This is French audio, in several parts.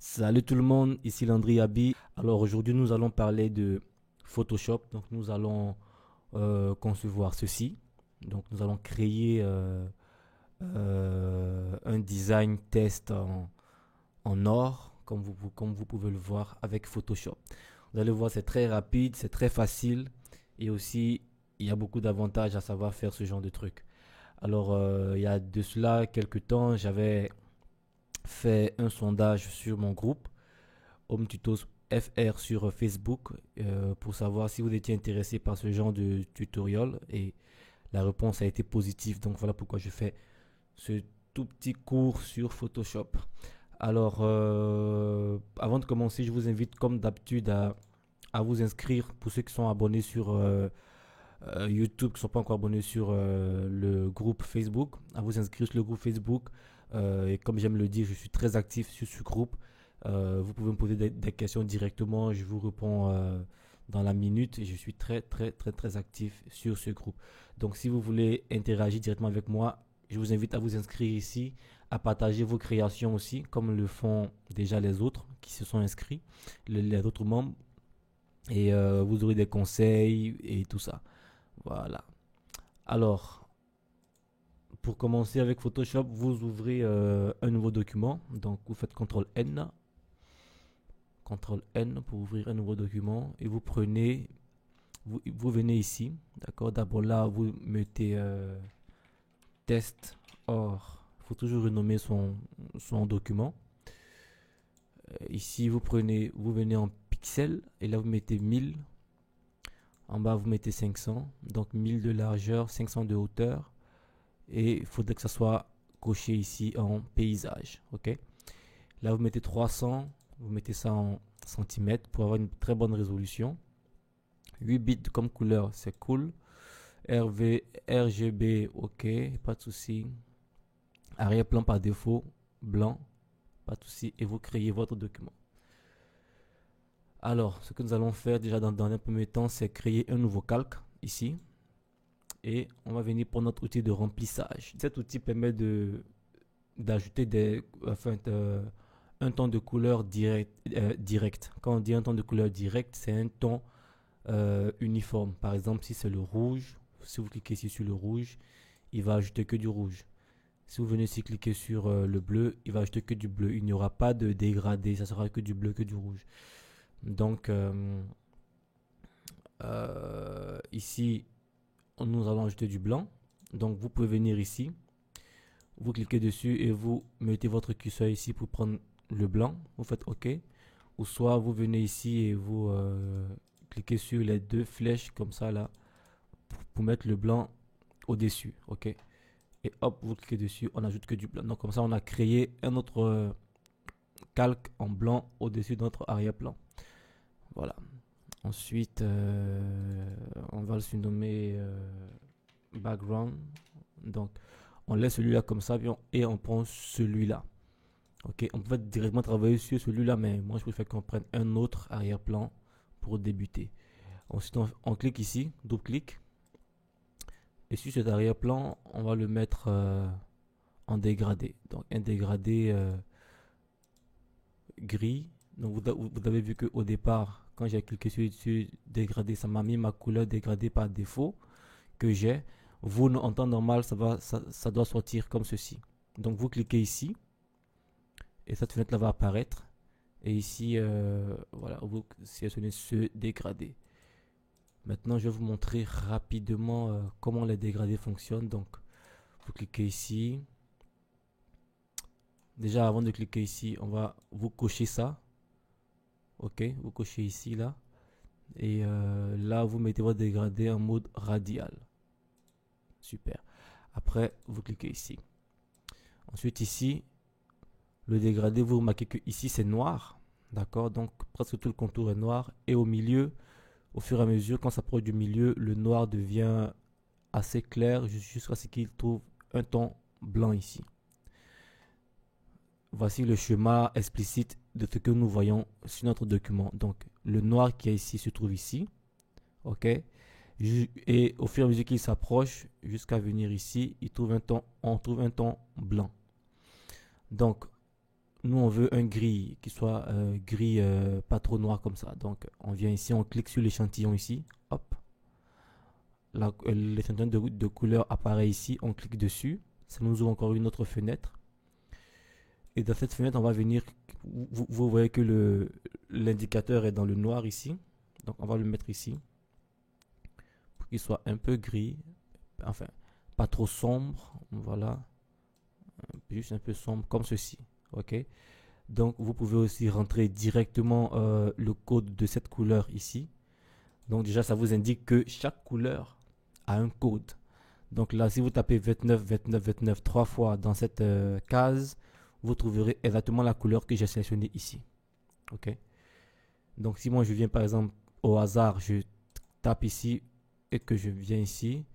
Salut tout le monde, ici Landry Abi. Alors aujourd'hui nous allons parler de Photoshop. Donc nous allons concevoir ceci. Donc nous allons créer un design test en or, comme vous pouvez le voir avec Photoshop. Vous allez voir, c'est très rapide, c'est très facile et aussi il y a beaucoup d'avantages à savoir faire ce genre de truc. Alors il y a de cela quelques temps, j'avais fait un sondage sur mon groupe Home Tutos FR sur Facebook pour savoir si vous étiez intéressé par ce genre de tutoriel et la réponse a été positive. Donc voilà pourquoi je fais ce tout petit cours sur Photoshop. Alors, avant de commencer, je vous invite comme d'habitude à vous inscrire pour ceux qui sont abonnés sur YouTube, qui ne sont pas encore abonnés sur le groupe Facebook, à vous inscrire sur le groupe Facebook. Et comme j'aime le dire, je suis très actif sur ce groupe. Vous pouvez me poser des questions directement, je vous réponds dans la minute et je suis très actif sur ce groupe. Donc si vous voulez interagir directement avec moi, je vous invite à vous inscrire ici, à partager vos créations aussi, comme le font déjà les autres qui se sont inscrits, les autres membres, et vous aurez des conseils et tout ça. Voilà. Alors, pour commencer avec Photoshop, vous ouvrez un nouveau document. Donc, vous faites CTRL N pour ouvrir un nouveau document et vous prenez, vous venez ici, d'accord. D'abord là, vous mettez test or. Il faut toujours renommer son document. Ici, vous venez en pixels et là vous mettez 1000. En bas, vous mettez 500. Donc 1000 de largeur, 500 de hauteur. Et il faudrait que ça soit coché ici en paysage. Ok. Là, vous mettez 300. Vous mettez ça en centimètres pour avoir une très bonne résolution. 8 bits comme couleur, c'est cool. RGB, ok, pas de souci. Arrière-plan par défaut, blanc, pas de souci. Et vous créez votre document. Alors, ce que nous allons faire déjà dans un premier temps, c'est créer un nouveau calque ici. Et on va venir pour notre outil de remplissage. Cet outil permet d'ajouter un ton de couleur direct. Quand on dit un ton de couleur direct, c'est un ton uniforme. Par exemple, si c'est le rouge, si vous cliquez ici sur le rouge, il va ajouter que du rouge. Si vous venez ici cliquer sur le bleu, il va ajouter que du bleu. Il n'y aura pas de dégradé, ça sera que du bleu, que du rouge. Donc ici, nous allons ajouter du blanc. Donc vous pouvez venir ici, vous cliquez dessus et vous mettez votre curseur ici pour prendre le blanc. Vous faites OK. Ou soit vous venez ici et vous cliquez sur les deux flèches comme ça là pour mettre le blanc au-dessus. OK. Et hop, vous cliquez dessus, on ajoute que du blanc. Donc comme ça, on a créé un autre calque en blanc au-dessus de notre arrière-plan. Voilà. Ensuite, on va le surnommer background. Donc, on laisse celui-là comme ça et on prend celui-là. Ok, on peut directement travailler sur celui-là, mais moi je préfère qu'on prenne un autre arrière-plan pour débuter. Ensuite, on clique ici, double-clic. Et sur cet arrière-plan, on va le mettre en dégradé. Donc, un dégradé gris. Donc, vous avez vu qu'au départ, quand j'ai cliqué sur dégradé, ça m'a mis ma couleur dégradée par défaut que j'ai. Vous, en temps normal, ça doit sortir comme ceci. Donc, vous cliquez ici et cette fenêtre là va apparaître. Et ici, voilà, vous sélectionnez ce dégradé. Maintenant, je vais vous montrer rapidement comment les dégradés fonctionnent. Donc, vous cliquez ici. Déjà, avant de cliquer ici, on va vous cocher ça. Ok, vous cochez ici, là. Et là, vous mettez votre dégradé en mode radial. Super. Après, vous cliquez ici. Ensuite, ici, le dégradé, vous remarquez que ici, c'est noir. D'accord. Donc, presque tout le contour est noir. Et au milieu, au fur et à mesure, quand ça approche du milieu, le noir devient assez clair jusqu'à ce qu'il trouve un ton blanc ici. Voici le schéma explicite de ce que nous voyons sur notre document. Donc, le noir qui est ici se trouve ici. OK. Et au fur et à mesure qu'il s'approche jusqu'à venir ici, on trouve un ton blanc. Donc, nous on veut un gris qui soit gris pas trop noir comme ça. Donc on vient ici, on clique sur l'échantillon ici, hop, l'échantillon de couleur apparaît ici, on clique dessus, ça nous ouvre encore une autre fenêtre. Et dans cette fenêtre, on va venir, vous voyez que l'indicateur est dans le noir ici, donc on va le mettre ici pour qu'il soit un peu gris, enfin pas trop sombre, voilà, juste un peu sombre comme ceci, ok. Donc vous pouvez aussi rentrer directement le code de cette couleur ici. Donc déjà ça vous indique que chaque couleur a un code. Donc là si vous tapez 29, 29, 29 trois fois dans cette case, vous trouverez exactement la couleur que j'ai sélectionnée ici. Ok. Donc si moi je viens par exemple au hasard, je tape ici et que je viens ici,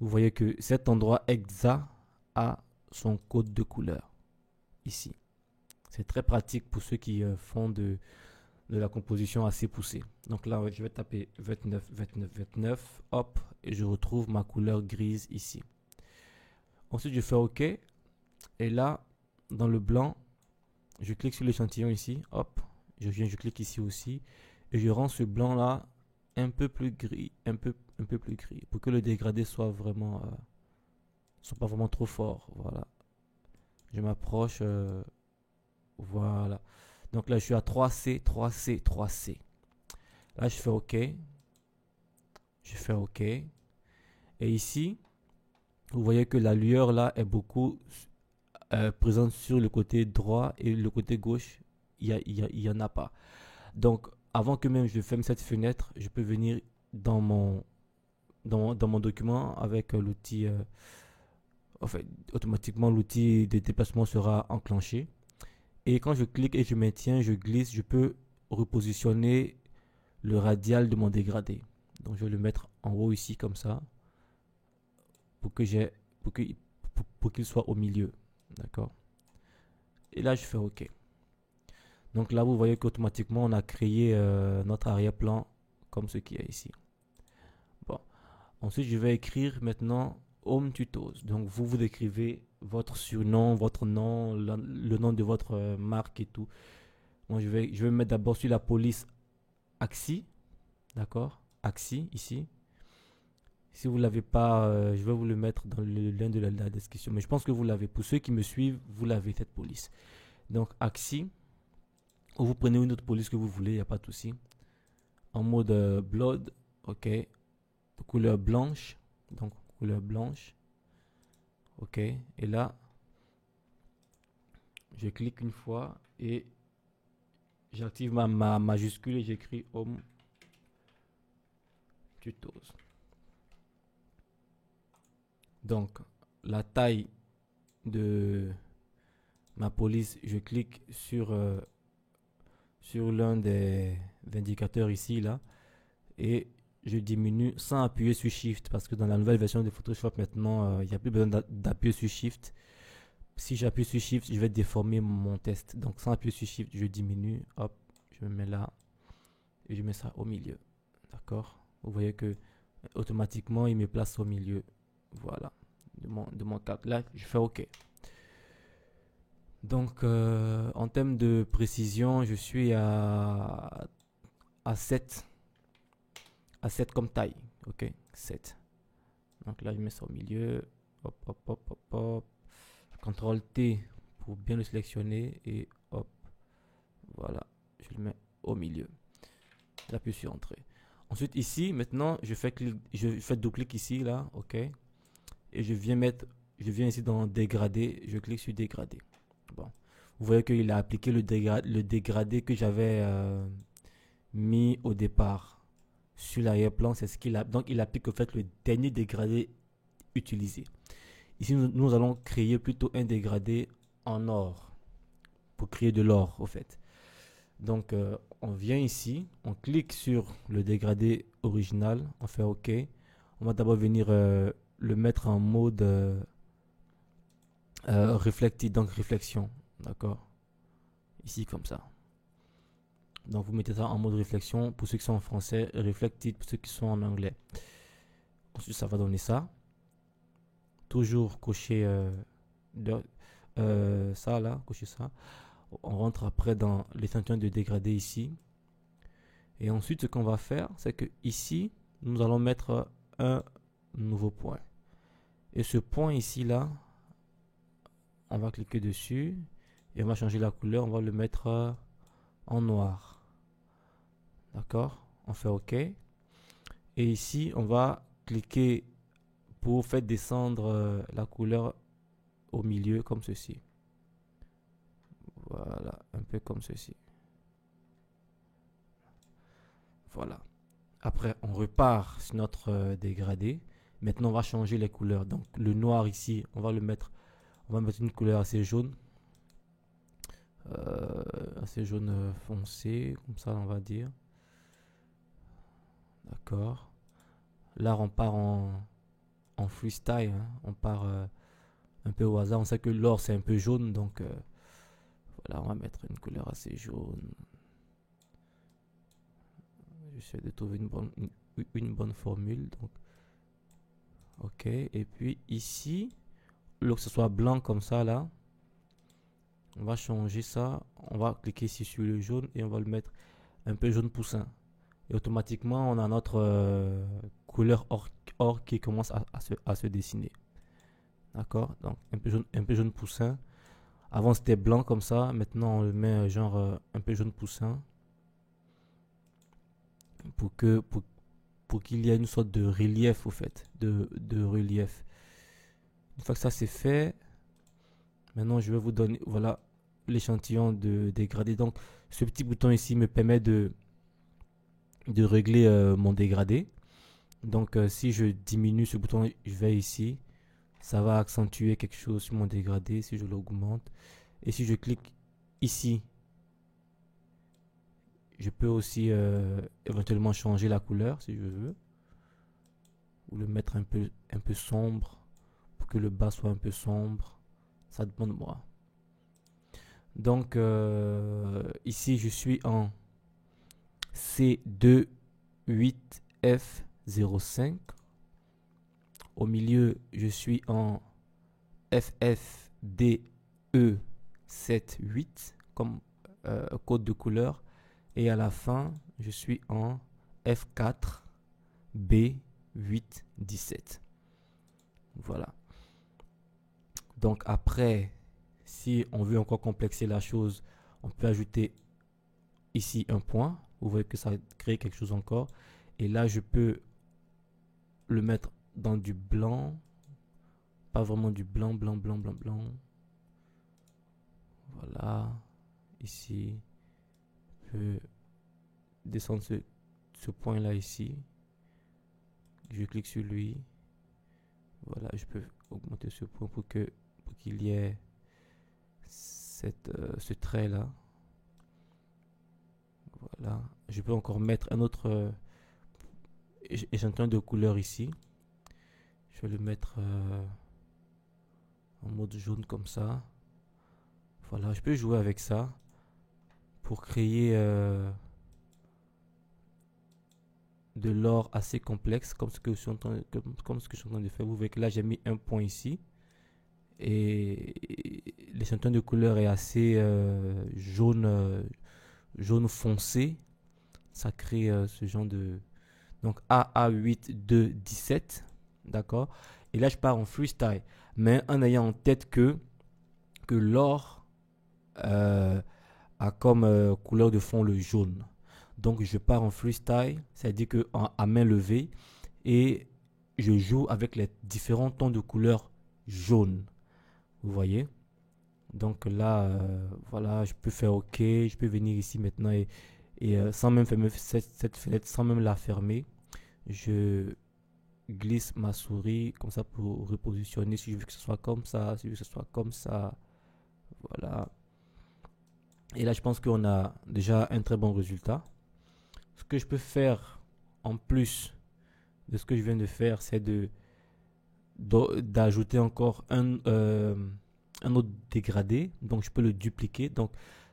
vous voyez que cet endroit exact a son code de couleur ici. C'est très pratique pour ceux qui font de la composition assez poussée. Donc là, je vais taper 29, 29, 29, hop, et je retrouve ma couleur grise ici. Ensuite, je fais OK. Et là, dans le blanc, je clique sur l'échantillon ici, hop, je clique ici aussi, et je rends ce blanc-là un peu plus gris, un peu plus gris, pour que le dégradé soit vraiment, soit pas vraiment trop fort. Voilà. Je m'approche. Voilà. Donc là, je suis à 3C, 3C, 3C. Là, je fais OK. Je fais OK. Et ici, vous voyez que la lueur là est beaucoup présente sur le côté droit et le côté gauche, il y en a pas. Donc, avant que même je ferme cette fenêtre, je peux venir dans mon document avec l'outil. Enfin, automatiquement, l'outil de déplacement sera enclenché. Et quand je clique et je maintiens, je glisse, je peux repositionner le radial de mon dégradé. Donc je vais le mettre en haut ici comme ça pour que j'ai pour qu'il soit au milieu. D'accord. Et là je fais OK. Donc là vous voyez qu'automatiquement on a créé notre arrière-plan comme ce qu'il y a ici. Bon. Ensuite je vais écrire maintenant Home Tutos. Donc vous décrivez votre surnom, votre nom, le nom de votre marque et tout. Moi je vais me mettre d'abord sur la police Axi. D'accord. Axi ici. Si vous ne l'avez pas, je vais vous le mettre dans le lien de la description. Mais je pense que vous l'avez. Pour ceux qui me suivent, vous l'avez cette police. Donc Axi. Ou vous prenez une autre police que vous voulez, il n'y a pas de souci. En mode blood. Ok. De couleur blanche. Donc couleur blanche. Ok. Et là, je clique une fois et j'active ma majuscule et j'écris Home Tutos. Donc, la taille de ma police, je clique sur l'un des indicateurs ici, là, et je diminue sans appuyer sur Shift, parce que dans la nouvelle version de Photoshop, maintenant, il n'y a plus besoin d'appuyer sur Shift. Si j'appuie sur Shift, je vais déformer mon test. Donc, sans appuyer sur Shift, je diminue, hop, je me mets là, et je mets ça au milieu. D'accord. Vous voyez que automatiquement, il me place au milieu. Voilà. De mon cadre. Là, je fais OK. Donc, en termes de précision, je suis à 7. À 7 comme taille. OK. 7. Donc là, je mets ça au milieu. Hop, hop, hop, hop, hop. CTRL T pour bien le sélectionner. Et hop. Voilà. Je le mets au milieu. J'appuie sur Entrée. Ensuite, ici, maintenant, je fais double-clic ici, là. OK. Et je viens ici dans Dégradé. Je clique sur Dégradé. Bon. Vous voyez qu'il a appliqué le dégradé que j'avais mis au départ sur l'arrière-plan. C'est ce qu'il a. Donc, il applique en fait le dernier dégradé utilisé. Ici, nous allons créer plutôt un dégradé en or. Pour créer de l'or, au fait. Donc, on vient ici. On clique sur le dégradé original. On fait OK. On va d'abord venir le mettre en mode reflected, donc réflexion. D'accord. Ici, comme ça. Donc, vous mettez ça en mode réflexion pour ceux qui sont en français, reflected pour ceux qui sont en anglais. Ensuite, ça va donner ça. Toujours cocher ça là, cocher ça. On rentre après dans l'échantillon de dégradé ici. Et ensuite, ce qu'on va faire, c'est que ici, nous allons mettre un nouveau point. Et ce point ici, là, on va cliquer dessus. Et on va changer la couleur. On va le mettre en noir. D'accord? On fait OK. Et ici, on va cliquer pour faire descendre la couleur au milieu, comme ceci. Voilà, un peu comme ceci. Voilà. Après, on repart sur notre dégradé. Maintenant, on va changer les couleurs. Donc, le noir ici, on va mettre une couleur assez jaune. Assez jaune foncé, comme ça, on va dire. D'accord. Là, on part en freestyle. Hein. On part un peu au hasard. On sait que l'or, c'est un peu jaune. Donc, voilà, on va mettre une couleur assez jaune. J'essaie de trouver une bonne formule. Donc, OK. Et puis ici, au lieu que ce soit blanc comme ça, là, on va changer ça. On va cliquer ici sur le jaune et on va le mettre un peu jaune poussin. Et automatiquement, on a notre couleur or qui commence à se dessiner. D'accord? Donc, un peu jaune poussin. Avant, c'était blanc comme ça. Maintenant, on le met genre un peu jaune poussin. Pour qu'il y ait une sorte de relief, au fait. De relief. Une fois que ça c'est fait, maintenant je vais vous donner, voilà, l'échantillon de dégradé. Donc, ce petit bouton ici me permet de régler mon dégradé. Donc, si je diminue ce bouton, je vais ici. Ça va accentuer quelque chose sur mon dégradé si je l'augmente. Et si je clique ici, je peux aussi éventuellement changer la couleur si je veux. Ou le mettre un peu sombre pour que le bas soit un peu sombre. Ça dépend de moi. Donc ici je suis en C28F05. Au milieu je suis en FFDE78 comme code de couleur. Et à la fin je suis en F4B817. Voilà. Donc après, si on veut encore complexer la chose, on peut ajouter ici un point. Vous voyez que ça crée quelque chose encore. Et là, je peux le mettre dans du blanc. Pas vraiment du blanc, blanc, blanc, blanc, blanc. Voilà. Ici. Je peux descendre ce point-là ici. Je clique sur lui. Voilà, je peux augmenter ce point pour qu'il y ait ce trait là. Voilà, je peux encore mettre un autre échantillon de couleur ici. Je vais le mettre en mode jaune comme ça. Voilà, je peux jouer avec ça pour créer de l'or assez complexe comme ce que je suis en train de faire. Vous voyez que là j'ai mis un point ici. Et l'échantillon de couleur est assez jaune foncé. Ça crée ce genre de... Donc AA8217. D'accord. Et là je pars en freestyle. Mais en ayant en tête que l'or a comme couleur de fond le jaune. Donc je pars en freestyle. C'est-à-dire que à main levée. Et je joue avec les différents tons de couleur jaune. Vous voyez? Donc là, voilà, je peux faire OK. Je peux venir ici maintenant et sans même fermer cette fenêtre, sans même la fermer, je glisse ma souris comme ça pour repositionner si je veux que ce soit comme ça, si je veux que ce soit comme ça. Voilà. Et là, je pense qu'on a déjà un très bon résultat. Ce que je peux faire en plus de ce que je viens de faire, c'est d'ajouter encore un autre dégradé. Donc je peux le dupliquer. Donc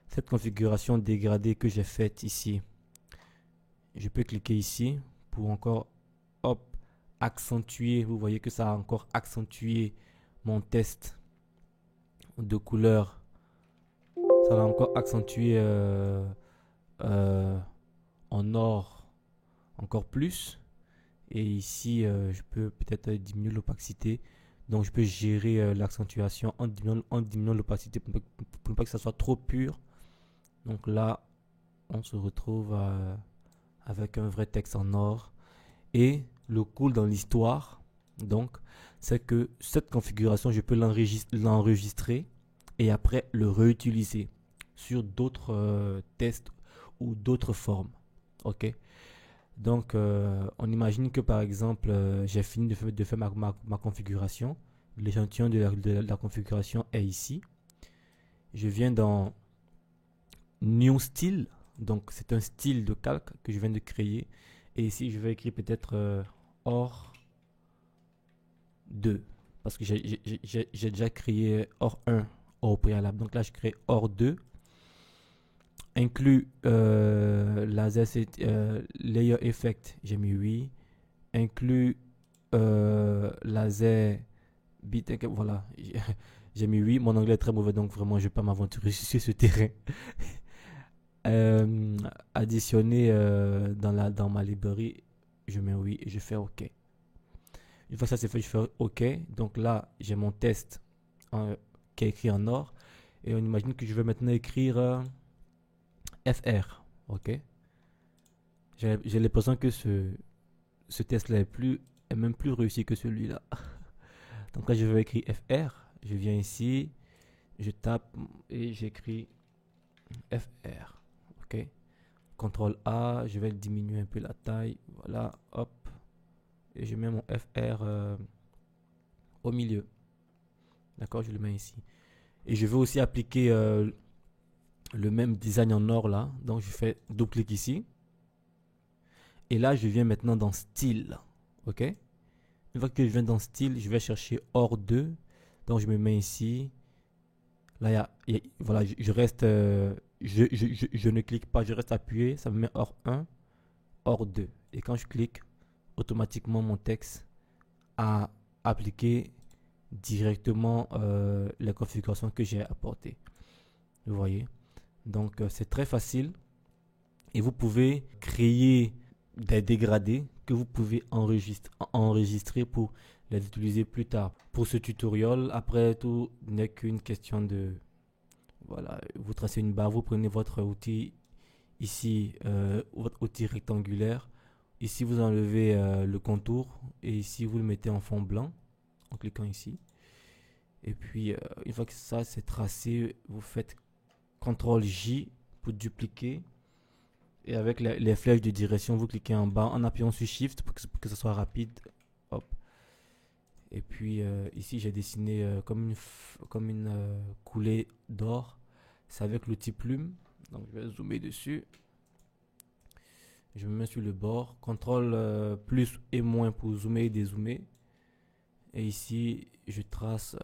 cette configuration dégradée que j'ai faite ici, je peux cliquer ici pour encore accentuer. Vous voyez que ça a encore accentué mon test de couleur Ça va encore accentuer euh, en or encore plus. Et ici, je peux peut-être diminuer l'opacité. Donc, je peux gérer l'accentuation en diminuant l'opacité pour ne pas que ça soit trop pur. Donc là, on se retrouve avec un vrai texte en or. Et le cool dans l'histoire, donc, c'est que cette configuration, je peux l'enregistrer et après le réutiliser sur d'autres tests ou d'autres formes. OK? Donc, on imagine que par exemple, j'ai fini de faire ma configuration. L'échantillon de la configuration est ici. Je viens dans New Style. Donc, c'est un style de calque que je viens de créer. Et ici, je vais écrire peut-être OR 2. Parce que j'ai déjà créé OR 1 au préalable. Donc là, je crée OR 2. Inclut laser layer effect. J'ai mis oui. Inclut laser bit. Voilà. J'ai mis oui. Mon anglais est très mauvais. Donc vraiment, je ne vais pas m'aventurer sur ce terrain. Additionner dans ma librairie, je mets oui et je fais OK. Une fois que ça c'est fait, je fais OK. Donc là, j'ai mon test qui est écrit en or. Et on imagine que je vais maintenant écrire FR. OK. J'ai l'impression que ce test-là est même plus réussi que celui-là. Donc là, je vais écrire FR. Je viens ici, je tape et j'écris FR. OK. CTRL A, je vais diminuer un peu la taille. Voilà, hop. Et je mets mon FR au milieu. D'accord, je le mets ici. Et je veux aussi appliquer le même design en or là. Donc je fais double clic ici. Et là, je viens maintenant dans style. OK. Une fois que je viens dans style, je vais chercher OR 2. Donc je me mets ici. Là, voilà, je reste. Je ne clique pas, je reste appuyé. Ça me met OR 1, OR 2. Et quand je clique, automatiquement mon texte a appliqué directement les configurations que j'ai apportées. Vous voyez. Donc c'est très facile. Et vous pouvez créer des dégradés que vous pouvez enregistrer pour les utiliser plus tard. Pour ce tutoriel, après tout n'est qu'une question de... Voilà, vous tracez une barre, vous prenez votre outil ici, votre outil rectangulaire. Ici, vous enlevez le contour et ici, vous le mettez en fond blanc en cliquant ici. Et puis, une fois que ça c'est tracé, vous faites CTRL J pour dupliquer. Et avec les flèches de direction, vous cliquez en bas en appuyant sur Shift pour que ce soit rapide. Hop. Et puis ici, j'ai dessiné comme une coulée d'or. C'est avec l'outil plume. Donc, je vais zoomer dessus. Je me mets sur le bord. CTRL plus et moins pour zoomer et dézoomer. Et ici, je trace...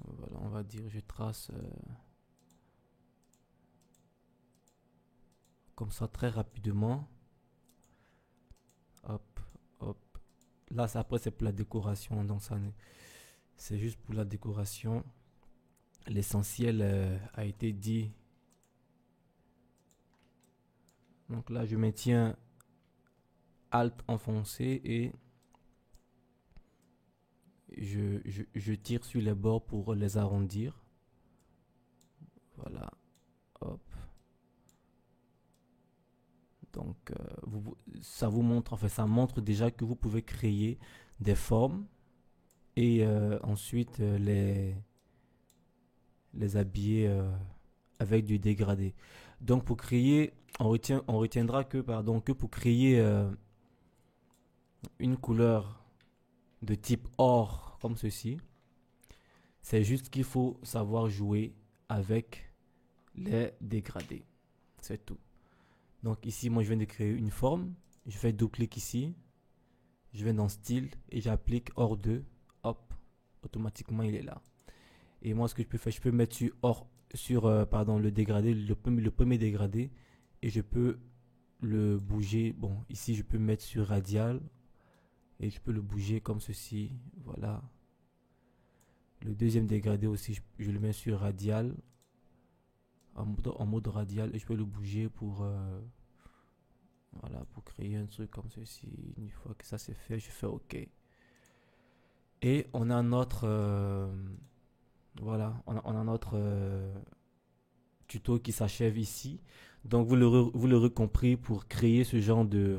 voilà, on va dire, je trace comme ça très rapidement. Hop, hop. Là, après, c'est pour la décoration. Donc, c'est juste pour la décoration. L'essentiel a été dit. Donc là, je maintiens Alt enfoncé et je tire sur les bords pour les arrondir. Voilà. Hop. Donc, ça vous montre, en fait, ça montre déjà que vous pouvez créer des formes et ensuite les habiller avec du dégradé. Donc, pour créer, on retiendra que, que pour créer une couleur de type or comme ceci, c'est juste qu'il faut savoir jouer avec les dégradés. C'est tout. Donc ici, moi, je viens de créer une forme. Je fais double-clic ici. Je vais dans style et j'applique OR 2. Hop, automatiquement, il est là. Et moi, ce que je peux faire, je peux mettre sur le dégradé, le premier dégradé. Et je peux le bouger. Bon, ici, je peux mettre sur radial. Et je peux le bouger comme ceci. Voilà. Le deuxième dégradé aussi, je le mets sur radial, en mode radial, et je peux le bouger pour, voilà, pour créer un truc comme ceci. Une fois que ça c'est fait, je fais OK. Et on a notre, voilà, on a notre tuto qui s'achève ici. Donc vous l'aurez compris, pour créer ce genre de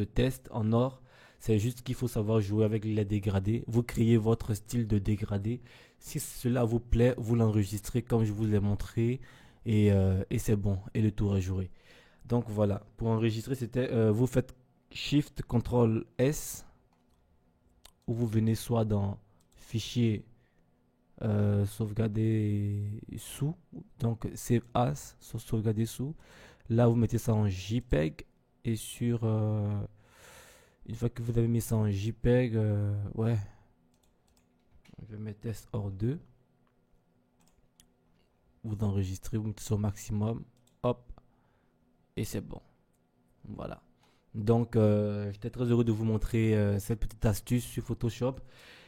test en or, c'est juste qu'il faut savoir jouer avec les dégradés. Vous créez votre style de dégradé. Si cela vous plaît, vous l'enregistrez comme je vous ai montré et c'est bon. Et le tour est joué. Donc voilà, pour enregistrer, vous faites Shift Ctrl S, ou vous venez soit dans Fichier, sauvegarder sous, donc Save As, sauvegarder sous. Là, vous mettez ça en JPEG, et une fois que vous avez mis ça en JPEG, ouais, je vais mettre test hors 2. Vous enregistrez, vous mettez ça au maximum, hop, et c'est bon. Voilà. Donc, j'étais très heureux de vous montrer cette petite astuce sur Photoshop.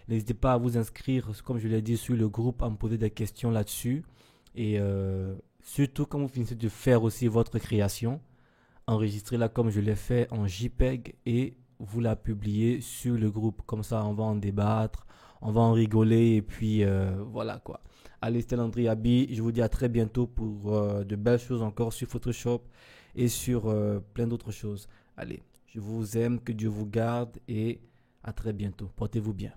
N'hésitez pas à vous inscrire, comme je l'ai dit, sur le groupe, à me poser des questions là-dessus. Et surtout, quand vous finissez de faire aussi votre création, enregistrez-la comme je l'ai fait en JPEG et vous la publiez sur le groupe. Comme ça, on va en débattre, on va en rigoler et puis voilà quoi. Allez, c'était Landry Abi. Je vous dis à très bientôt pour de belles choses encore sur Photoshop et sur plein d'autres choses. Allez, je vous aime, que Dieu vous garde et à très bientôt. Portez-vous bien.